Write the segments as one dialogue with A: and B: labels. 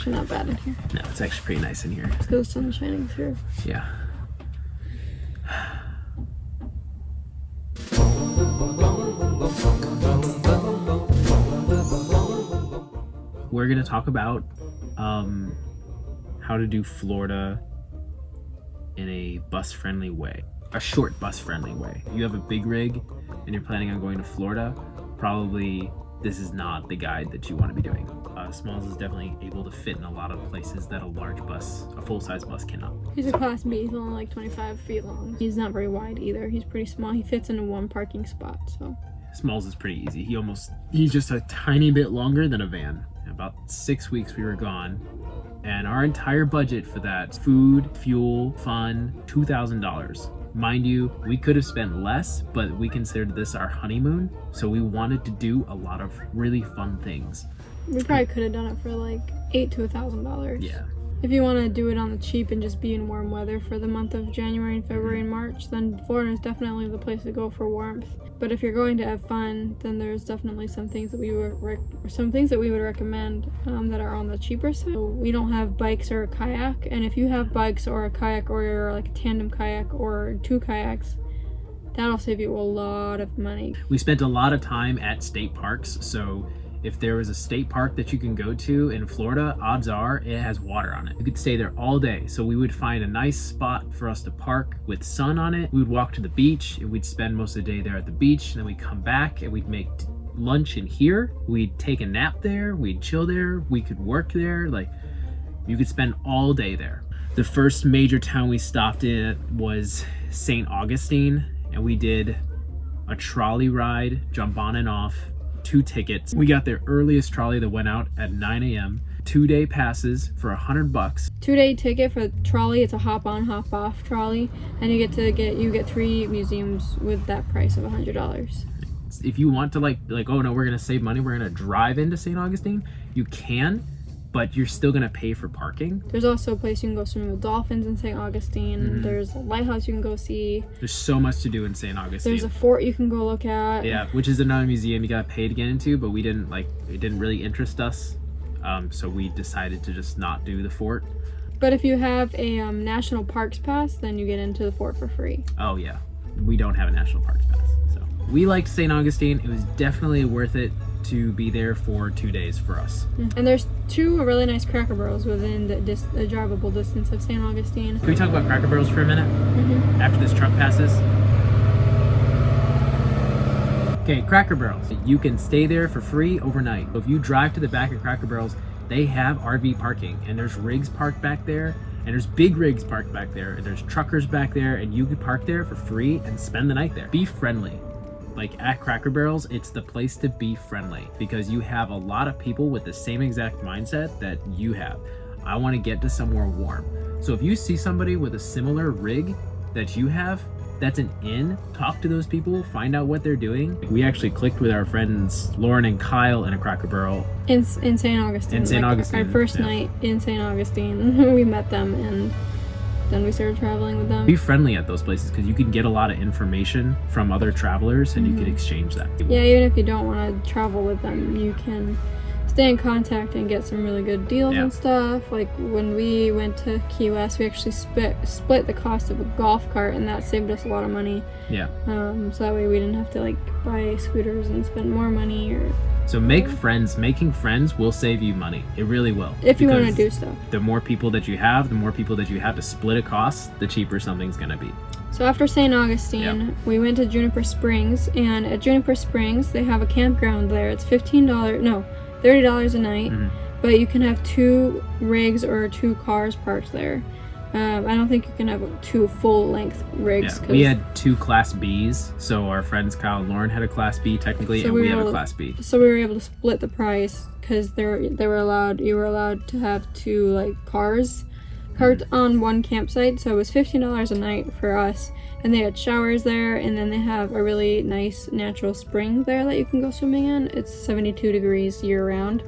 A: Actually not bad in here.
B: No, it's actually pretty nice in here.
A: It's because the sun's shining through.
B: Yeah. We're gonna talk about how to do Florida in a bus-friendly way, a short bus-friendly way. If you have a big rig and you're planning on going to Florida, probably this is not the guide that you want to be doing. Smalls is definitely able to fit in a lot of places that a large bus, a full-size bus cannot.
A: He's a Class B. He's only like 25 feet long. He's not very wide either. He's pretty small. He fits into one parking spot, so.
B: Smalls is pretty easy. He's just a tiny bit longer than a van. About 6 weeks we were gone, and our entire budget for that, food, fuel, fun, $2,000. Mind you, we could have spent less, but we considered this our honeymoon, so we wanted to do a lot of really fun things.
A: We probably could have done it for like $8,000 to $1,000.
B: Yeah.
A: If you want to do it on the cheap and just be in warm weather for the month of January and February and March, then Florida is definitely the place to go for warmth. But if you're going to have fun, then there's definitely some things that we would recommend that are on the cheaper side. So we don't have bikes or a kayak, and if you have bikes or a kayak or like a tandem kayak or 2 kayaks, that'll save you a lot of money.
B: We spent a lot of time at state parks, so if there was a state park that you can go to in Florida, odds are it has water on it. You could stay there all day. So we would find a nice spot for us to park with sun on it. We would walk to the beach and we'd spend most of the day there at the beach. And then we'd come back and we'd make lunch in here. We'd take a nap there. We'd chill there. We could work there. Like, you could spend all day there. The first major town we stopped in was St. Augustine, and we did a trolley ride, jump on and off. 2 tickets. We got their earliest trolley that went out at 9 a.m. 2-day passes for $100.
A: 2-day ticket for the trolley. It's a hop on, hop off trolley, and you get 3 museums with that price of $100.
B: If you want to like, oh no, we're gonna save money, we're gonna drive into St. Augustine, you can, but you're still gonna pay for parking.
A: There's also a place you can go swimming with dolphins in St. Augustine. There's a lighthouse you can go see.
B: There's so much to do in St. Augustine.
A: There's a fort you can go look at.
B: Yeah, which is another museum you gotta pay to get into, but it didn't really interest us. So we decided to just not do the fort.
A: But if you have a national parks pass, then you get into the fort for free.
B: Oh yeah, we don't have a national parks pass. So we liked St. Augustine. It was definitely worth it to be there for 2 days for us.
A: And there's 2 really nice Cracker Barrels within the drivable distance of St. Augustine.
B: Can we talk about Cracker Barrels for a minute? After this truck passes? Okay, Cracker Barrels. You can stay there for free overnight. If you drive to the back of Cracker Barrels, they have RV parking, and there's rigs parked back there, and there's big rigs parked back there, and there's truckers back there, and you can park there for free and spend the night there. Be friendly. Like at Cracker Barrels, it's the place to be friendly because you have a lot of people with the same exact mindset that you have. I want to get to somewhere warm. So if you see somebody with a similar rig that you have, that's an inn, talk to those people, find out what they're doing. We actually clicked with our friends Lauren and Kyle in a Cracker Barrel.
A: In St. Augustine.
B: In St. Augustine.
A: Our first night in St. Augustine, we met them and then we started traveling with them.
B: Be friendly at those places because you can get a lot of information from other travelers and you can exchange that.
A: Yeah, even if you don't want to travel with them, you can stay in contact and get some really good deals and stuff. Like when we went to Key West, we actually split the cost of a golf cart, and that saved us a lot of money.
B: Yeah.
A: So that way we didn't have to like buy scooters and spend more money or.
B: So make friends. Making friends will save you money. It really will.
A: If you want to do stuff.
B: The more people that you have to split a cost, the cheaper something's going to be.
A: So after St. Augustine, we went to Juniper Springs, and at Juniper Springs, they have a campground there. It's $30 a night, but you can have 2 rigs or 2 cars parked there. I don't think you can have 2 full-length rigs.
B: Yeah, we had 2 Class Bs, so our friends Kyle and Lauren had a Class B technically, and we have a Class B.
A: So we were able to split the price because you were allowed to have 2 like cars parked on one campsite. So it was $15 a night for us, and they had showers there, and then they have a really nice natural spring there that you can go swimming in. It's 72 degrees year-round.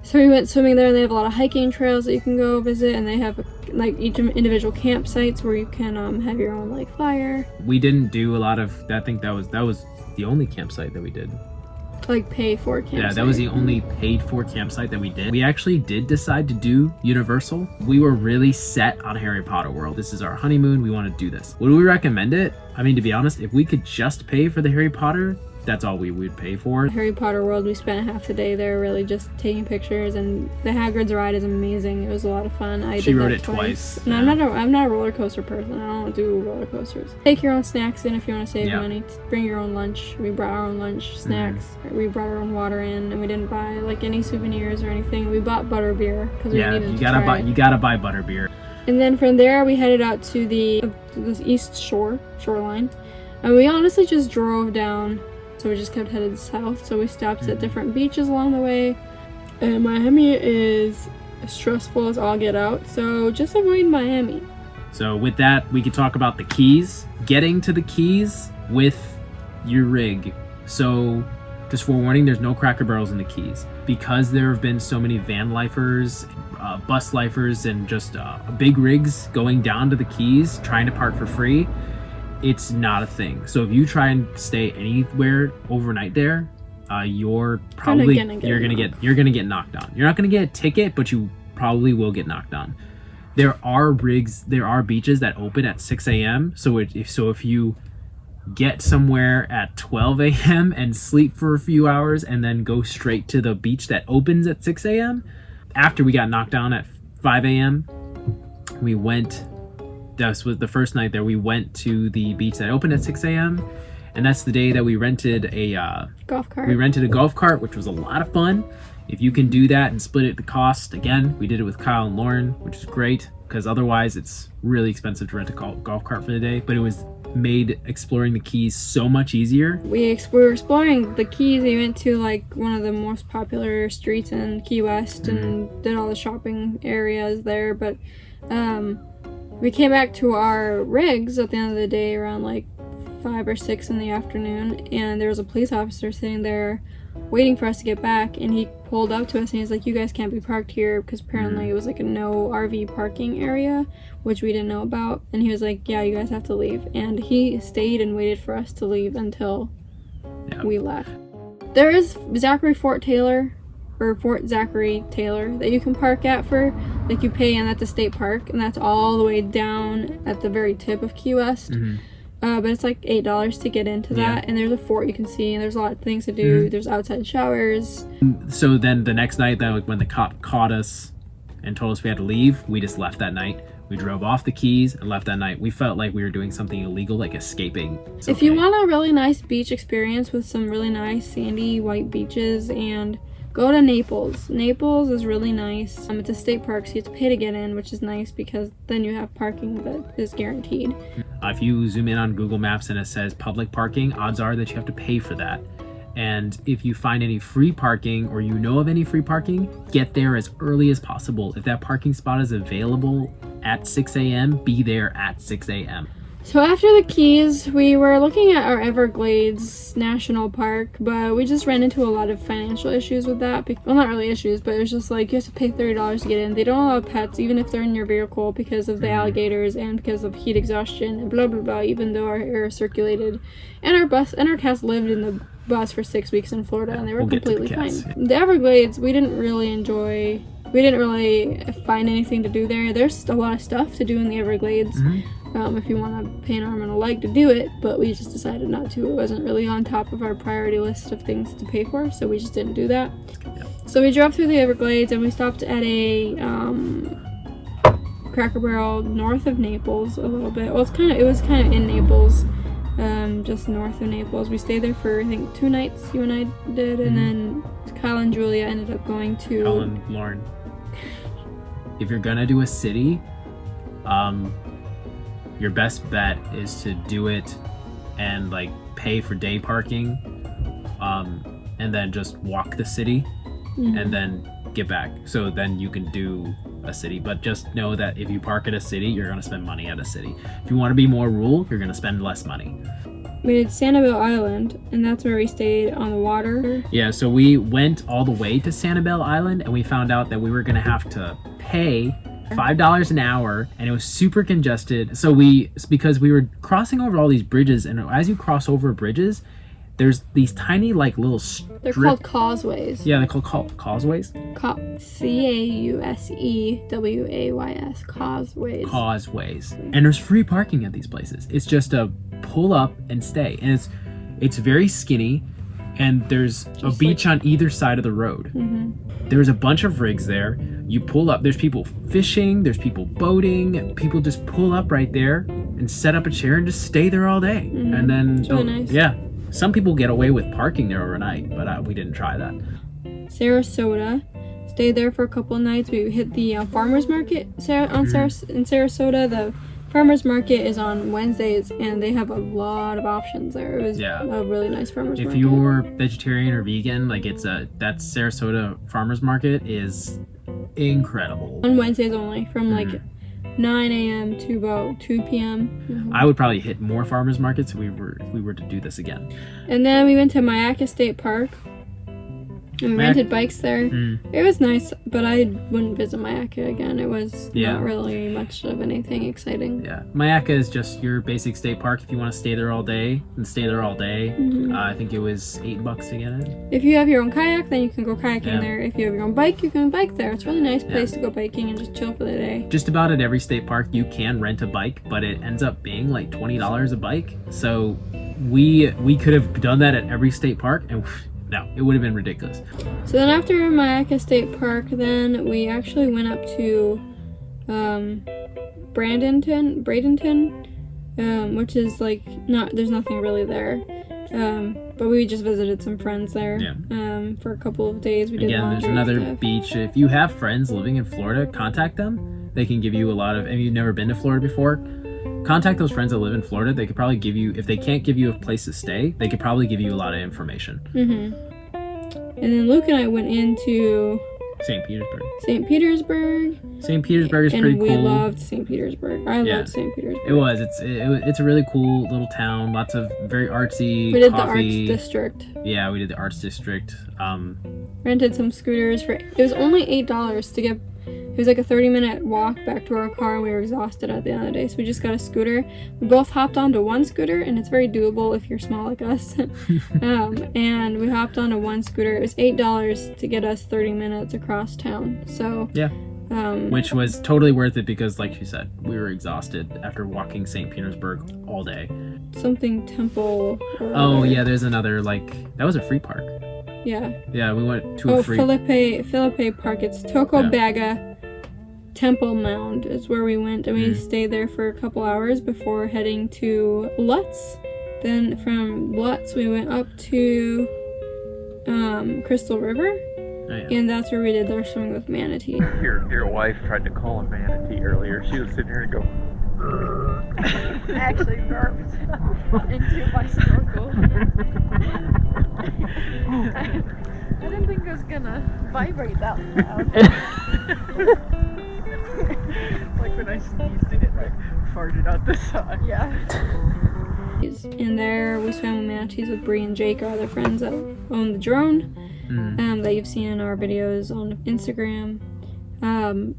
A: So we went swimming there, and they have a lot of hiking trails that you can go visit, and they have like each individual campsites where you can have your own like fire.
B: We didn't do a lot of. I think that was the only campsite that we did.
A: like pay for campsite.
B: Yeah, that was the only paid for campsite that we did. We actually did decide to do Universal. We were really set on Harry Potter World. This is our honeymoon. We want to do this. Would we recommend it? I mean, to be honest, if we could just pay for the Harry Potter, that's all we would pay for.
A: Harry Potter World, we spent half the day there really just taking pictures, and the Hagrid's ride is amazing. It was a lot of fun.
B: She rode it twice.
A: No, yeah. I'm not a roller coaster person. I don't do roller coasters. Take your own snacks in if you want to save money. Bring your own lunch. We brought our own lunch, snacks. We brought our own water in, and we didn't buy like any souvenirs or anything. We bought butterbeer because we needed to try.
B: You gotta buy butterbeer.
A: And then from there we headed out to the east shoreline, and we honestly just drove down. So we just kept headed south. So we stopped at different beaches along the way. And Miami is stressful as all get out. So just avoid Miami.
B: So with that, we could talk about the Keys. Getting to the Keys with your rig. So just forewarning, there's no Cracker Barrels in the Keys. Because there have been so many van lifers, bus lifers, and just big rigs going down to the Keys trying to park for free. It's not a thing. So if you try and stay anywhere overnight there, you're gonna get knocked on. You're not gonna get a ticket, but you probably will get knocked on. There are beaches that open at 6 a.m. So if you get somewhere at 12 a.m. and sleep for a few hours and then go straight to the beach that opens at 6 a.m. After we got knocked down at 5 a.m., that was the first night there. We went to the beach that opened at 6 a.m. And that's the day that we rented a
A: golf cart.
B: We rented a golf cart, which was a lot of fun. If you can do that and split it the cost, again, we did it with Kyle and Lauren, which is great because otherwise it's really expensive to rent a golf cart for the day. But it was made exploring the Keys so much easier.
A: We were exploring the Keys. We went to like one of the most popular streets in Key West and did all the shopping areas there. But we came back to our rigs at the end of the day around like 5 or 6 in the afternoon, and there was a police officer sitting there waiting for us to get back, and he pulled up to us and he's like, you guys can't be parked here, because apparently it was like a no RV parking area, which we didn't know about. And he was like, yeah, you guys have to leave. And he stayed and waited for us to leave until we left. There is Fort Zachary Taylor that you can park at for, like, you pay, and that's a state park, and that's all the way down at the very tip of Key West. But it's like $8 to get into that, and there's a fort you can see, and there's a lot of things to do. There's outside showers.
B: So then the next night, when the cop caught us and told us we had to leave, we just left that night. We drove off the Keys and left that night. We felt like we were doing something illegal, like escaping.
A: If you want a really nice beach experience with some really nice sandy white beaches, and go to Naples. Naples is really nice. It's a state park, so you have to pay to get in, which is nice because then you have parking that is guaranteed.
B: If you zoom in on Google Maps and it says public parking, odds are that you have to pay for that. And if you find any free parking, or you know of any free parking, get there as early as possible. If that parking spot is available at 6 a.m., be there at 6 a.m.
A: So after the Keys, we were looking at our Everglades National Park, but we just ran into a lot of financial issues with that. Well, not really issues, but it was just like you have to pay $30 to get in. They don't allow pets, even if they're in your vehicle, because of the alligators and because of heat exhaustion and blah, blah, blah, even though our air circulated. And our cats lived in the bus for 6 weeks in Florida, and they were completely fine. The Everglades, we didn't really find anything to do there. There's a lot of stuff to do in the Everglades. If you want to pay an arm and a leg to do it, but we just decided not to. It wasn't really on top of our priority list of things to pay for, so we just didn't do that. So we drove through the Everglades, and we stopped at a Cracker Barrel north of Naples a little bit. Well, it was kind of in Naples, just north of Naples. We stayed there for, I think, 2 nights, you and I did, and then Kyle and Julia ended up going to...
B: Kyle and Lauren. If you're gonna do a city, your best bet is to do it and like pay for day parking, and then just walk the city and then get back. So then you can do a city, but just know that if you park at a city, you're gonna spend money at a city. If you want to be more rural, you're gonna spend less money.
A: We did Sandoval Island, and that's where we stayed on the water.
B: Yeah, so we went all the way to Sandoval Island, and we found out that we were gonna have to pay $5 an hour, and it was super congested. So because we were crossing over all these bridges, and as you cross over bridges, there's these tiny like little
A: They're called causeways.
B: Yeah, they're called causeways.
A: Causeways.
B: Causeways. And there's free parking at these places. It's just a pull up and stay. And it's very skinny, and there's a beach on either side of the road. There's a bunch of rigs there. You pull up, there's people fishing, there's people boating. People just pull up right there and set up a chair and just stay there all day. And then
A: it's really nice.
B: Yeah. Some people get away with parking there overnight, but we didn't try that.
A: Sarasota. Stayed there for a couple of nights. We hit the farmers market in Sarasota. The farmers market is on Wednesdays, and they have a lot of options there. It was a really nice farmers market.
B: If you're vegetarian or vegan, like that Sarasota farmers market is incredible.
A: On Wednesdays only, from like 9 a.m. to about 2 p.m.
B: I would probably hit more farmers markets if we were to do this again.
A: And then we went to Myakka State Park. And we rented bikes there. It was nice, but I wouldn't visit Myakka again. It was not really much of anything exciting.
B: Yeah, Myakka is just your basic state park. If you want to stay there all day, then stay there all day. I think it was $8 to get in.
A: If you have your own kayak, then you can go kayaking there. If you have your own bike, you can bike there. It's a really nice place to go biking and just chill for the day.
B: Just about at every state park, you can rent a bike, but it ends up being like $20 a bike. So we could have done that at every state park, and no, it would have been ridiculous.
A: So then after Myakka State Park, then we actually went up to Bradenton, which is like there's nothing really there. But we just visited some friends there for a couple of days. We did
B: there's another beach. If you have friends living in Florida, contact them. They can give you a lot of, if you've never been to Florida before, contact those friends that live in Florida. They could probably give you, if they can't give you a place to stay, they could probably give you a lot of information.
A: And then Luke and I went into
B: St. Petersburg.
A: St. Petersburg
B: is pretty cool.
A: And we loved St. Petersburg. I loved St. Petersburg.
B: It was. It's a really cool little town. Lots of very artsy.
A: We did
B: coffee.
A: the Arts District.
B: Yeah, we did the Arts District.
A: Rented some scooters for. It was only $8 to get. It was like a 30-minute walk back to our car, and we were exhausted at the end of the day, so we just got a scooter. We both hopped onto one scooter, and it's very doable if you're small like us. And we hopped onto one scooter. It was $8 to get us 30 minutes across town. So
B: yeah, which was totally worth it because, like she said, we were exhausted after walking St. Petersburg all day.
A: Something temple.
B: There's another that was a free park. Yeah, we went to a free.
A: Felipe Park. It's Tocobaga Temple Mound is where we went, and we stayed there for a couple hours before heading to Lutz. Then from Lutz we went up to Crystal River, and that's where we did our swimming with manatee.
C: Your wife tried to call a manatee earlier. She was sitting here and go.
D: I actually burped into my snorkel. I didn't think it was gonna vibrate that loud.
C: Like when I sneezed and it farted out the side.
D: Yeah.
A: And there we swam with manatees with Bree and Jake, our other friends that own the drone, that you've seen in our videos on Instagram.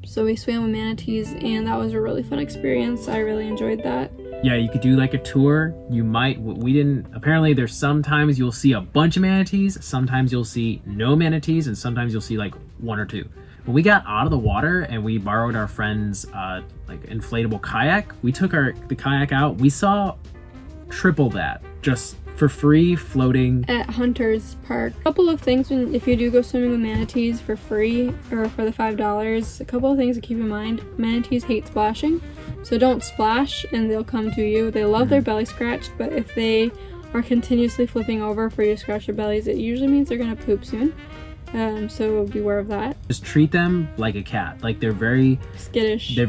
A: So we swam with manatees, and that was a really fun experience. I really enjoyed that.
B: Yeah, you could do a tour. We didn't, apparently there's sometimes you'll see a bunch of manatees, sometimes you'll see no manatees, and sometimes you'll see one or two. When we got out of the water and we borrowed our friend's inflatable kayak, we took the kayak out, we saw triple that just for free floating
A: at Hunter's Park. A couple of things if you do go swimming with manatees for free or for the $5, a couple of things to keep in mind. Manatees hate splashing, so don't splash and they'll come to you. They love their belly scratched, but if they are continuously flipping over for you to scratch their bellies, it usually means they're gonna poop soon. So beware of that.
B: Just treat them like a cat. They're very
A: skittish.
B: They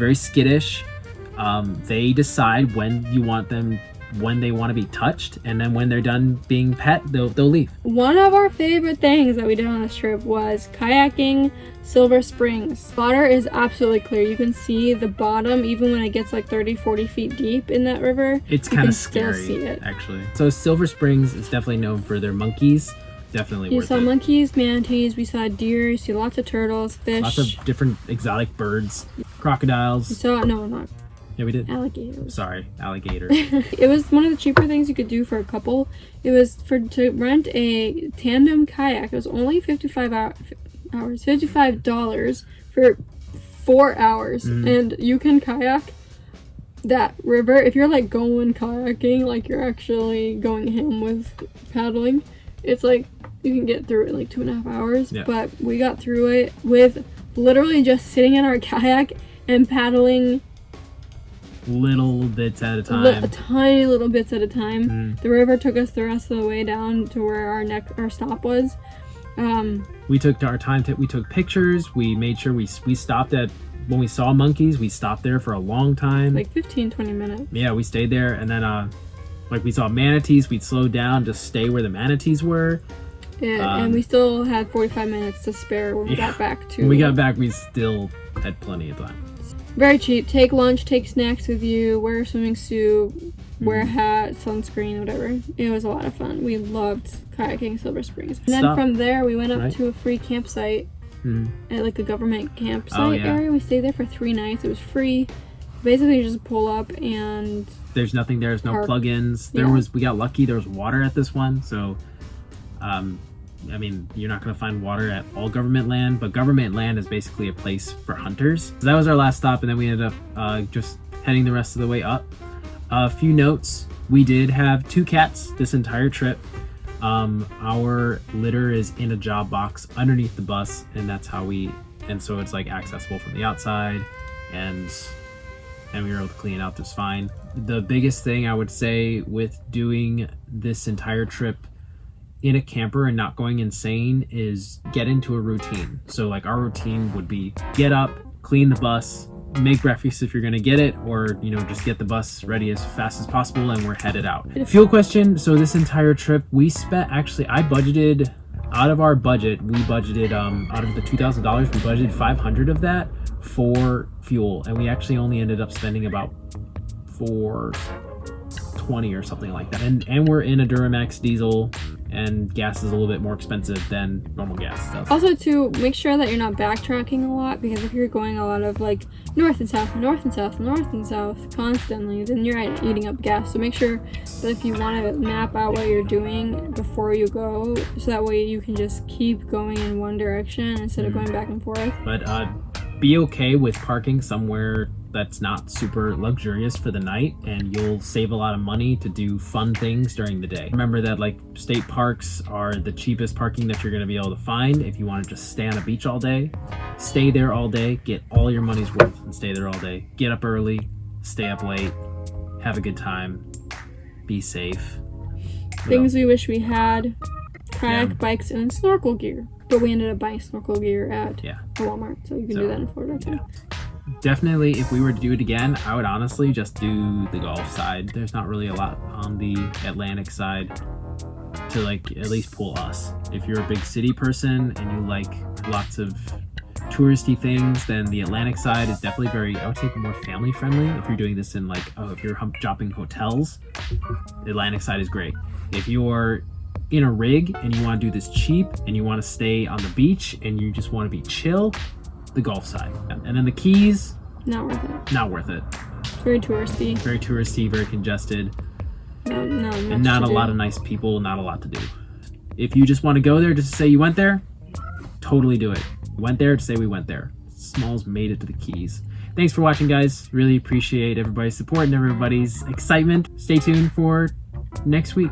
B: decide when they want to be touched, and then when they're done being pet, they'll leave.
A: One of our favorite things that we did on this trip was kayaking Silver Springs. Water is absolutely clear. You can see the bottom even when it gets 30-40 feet deep in that river.
B: It's kind of scary,
A: still see it.
B: Actually. So Silver Springs is definitely known for their monkeys. Definitely worth it.
A: You saw monkeys, manatees, we saw deer, you see lots of turtles, fish.
B: Lots of different exotic birds, crocodiles.
A: We saw, no, not
B: Yeah, we did.
A: Alligators.
B: Sorry, alligator.
A: It was one of the cheaper things you could do for a couple. It was to rent a tandem kayak. It was only $55 for 4 hours, and you can kayak that river. If you're like going kayaking, like you're actually going ham with paddling, it's like you can get through it in like 2.5 hours.
B: Yeah.
A: But we got through it with literally just sitting in our kayak and paddling
B: Little bits at a time.
A: tiny little bits at a time. The river took us the rest of the way down to where our stop was.
B: We took our time. We took pictures. We made sure we stopped at, when we saw monkeys, we stopped there for a long time.
A: Like 15-20 minutes.
B: Yeah, we stayed there, and then like we saw manatees, we'd slow down to stay where the manatees were.
A: Yeah, and we still had 45 minutes to spare when we got back to.
B: When we got back, we still had plenty of time.
A: Very cheap. Take lunch, take snacks with you, wear a swimming suit, wear a hat, sunscreen, whatever. It was a lot of fun. We loved kayaking Silver Springs. And then from there, we went up to a free campsite at like a government campsite area. We stayed there for 3 nights. It was free. Basically, you just pull up and
B: there's nothing there. There's no plugins. We got lucky. There was water at this one, so I mean, you're not going to find water at all government land, but government land is basically a place for hunters. So that was our last stop, and then we ended up just heading the rest of the way up. A few notes. We did have 2 cats this entire trip. Our litter is in a job box underneath the bus, and that's how and so it's like accessible from the outside, and we were able to clean it out just fine. The biggest thing I would say with doing this entire trip in a camper and not going insane is get into a routine. So like our routine would be get up, clean the bus, make breakfast if you're gonna get it, or just get the bus ready as fast as possible, and we're headed out. Fuel question. So this entire trip we spent, actually I budgeted, out of our budget, we budgeted out of the $2,000, we budgeted $500 of that for fuel, and we actually only ended up spending about $4.20 or something like that. And we're in a Duramax diesel, and gas is a little bit more expensive than normal gas stuff.
A: Also, to make sure that you're not backtracking a lot, because if you're going a lot of like north and south, north and south, north and south constantly, then you're eating up gas. So make sure that if you want to map out what you're doing before you go, so that way you can just keep going in one direction instead of going back and forth.
B: But be okay with parking somewhere that's not super luxurious for the night, and you'll save a lot of money to do fun things during the day. Remember that like state parks are the cheapest parking that you're going to be able to find. If you want to just stay on a beach all day, stay there all day, get all your money's worth and stay there all day. Get up early, stay up late, have a good time, be safe.
A: Things we wish we had: kayak, bikes, and snorkel gear. But we ended up buying snorkel gear at Walmart, so you can do that in Florida too.
B: Definitely, if we were to do it again, I would honestly just do the Gulf side. There's not really a lot on the Atlantic side to like at least pull us. If you're a big city person and you like lots of touristy things, then the Atlantic side is definitely very, I would say, more family friendly. If you're doing this in like, if you're shopping hotels, the Atlantic side is great. If you're in a rig and you want to do this cheap and you want to stay on the beach and you just want to be chill, the Gulf side. And then the Keys,
A: not worth it.
B: Not worth it.
A: It's very touristy.
B: Very touristy, very congested.
A: And
B: not a lot of nice people, not a lot to do. If you just want to go there just to say you went there, totally do it. Went there to say we went there. Smalls made it to the Keys. Thanks for watching, guys. Really appreciate everybody's support and everybody's excitement. Stay tuned for next week.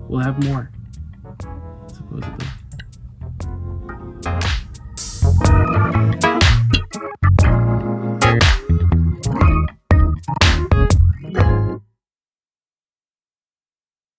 B: We'll have more, supposedly.